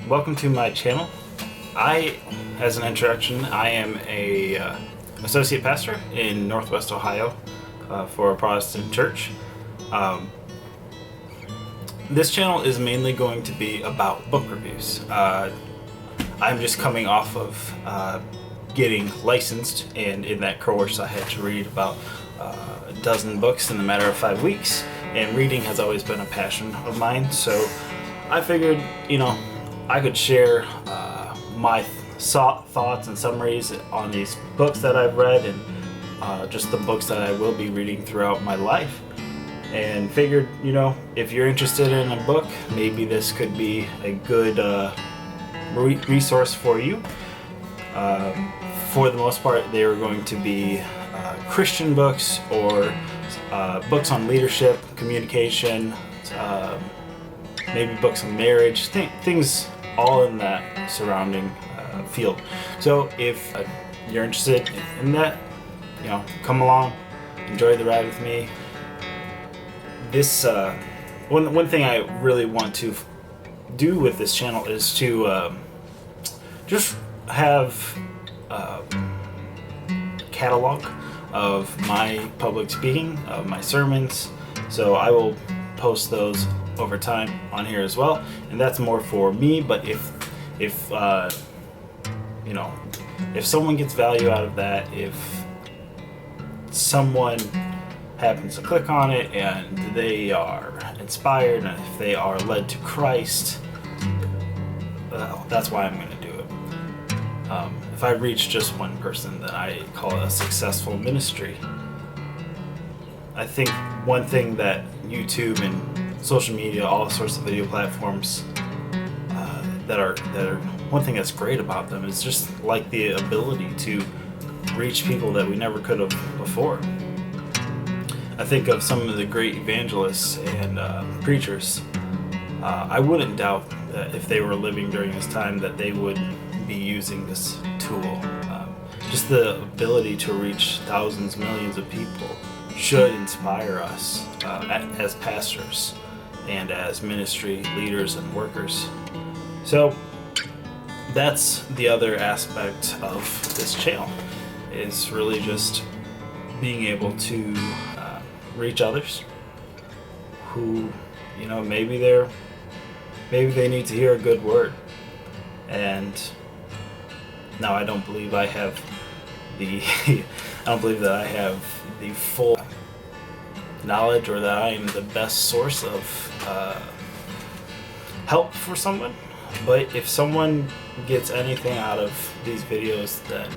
Welcome to my channel. As an introduction, I am a associate pastor in Northwest Ohio for a Protestant church. This channel is mainly going to be about book reviews. I'm just coming off of getting licensed, and in that course I had to read about a dozen books in the matter of 5 weeks, and reading has always been a passion of mine, so I figured, I could share my thoughts and summaries on these books that I've read and just the books that I will be reading throughout my life. And figured, if you're interested in a book, maybe this could be a good resource for you. For the most part, they are going to be Christian books or books on leadership, communication, maybe books on marriage, things all in that surrounding field. So if you're interested in that, come along, enjoy the ride with me. This one thing I really want to do with this channel is to just have a catalog of my public speaking, of my sermons. So I will post those over time on here as well, and that's more for me. But if someone gets value out of that, if someone happens to click on it and they are inspired and if they are led to Christ, that's why I'm going to do it. If I reach just one person, then I call it a successful ministry. I think one thing that YouTube and social media, all sorts of video platforms that are one thing that's great about them is just like the ability to reach people that we never could have before. I think of some of the great evangelists and preachers. I wouldn't doubt that if they were living during this time that they would be using this tool. Just the ability to reach thousands, millions of people should inspire us as pastors and as ministry leaders and workers. So that's the other aspect of this channel, is really just being able to reach others who, maybe they need to hear a good word. And now I don't believe I have I don't believe that I have the full knowledge or that I am the best source of help for someone. But if someone gets anything out of these videos, then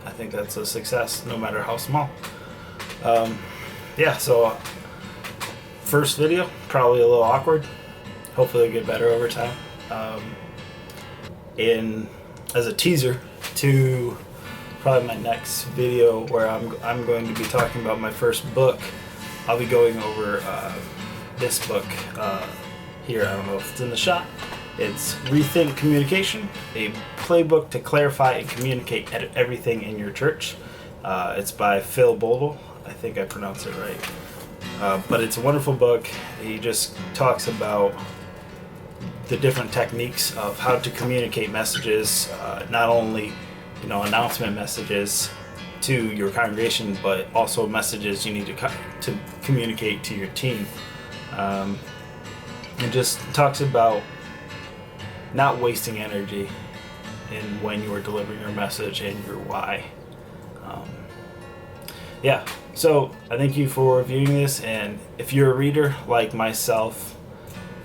I think that's a success, no matter how small. So first video, probably a little awkward. Hopefully it'll get better over time. As a teaser to probably my next video, where I'm going to be talking about my first book, I'll be going over this book here. I don't know if it's in the shot. It's Rethink Communication, a playbook to clarify and communicate everything in your church. It's by Phil Bodle. I think I pronounced it right. But it's a wonderful book. He just talks about the different techniques of how to communicate messages, not only announcement messages to your congregation, but also messages you need to communicate to your team. It just talks about not wasting energy in when you are delivering your message and your why. So I thank you for reviewing this, and if you're a reader like myself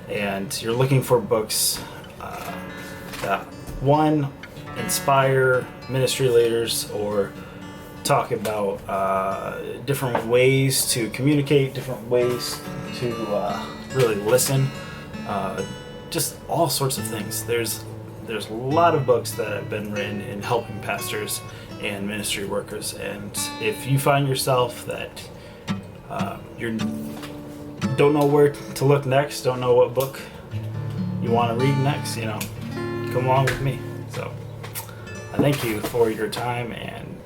and you're looking for books that inspire ministry leaders or talk about different ways to communicate, different ways to really listen, just all sorts of things. There's a lot of books that have been written in helping pastors and ministry workers, and if you find yourself that you don't know where to look next, don't know what book you want to read next, come along with me. So I thank you for your time, and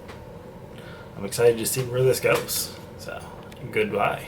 I'm excited to see where this goes. So goodbye.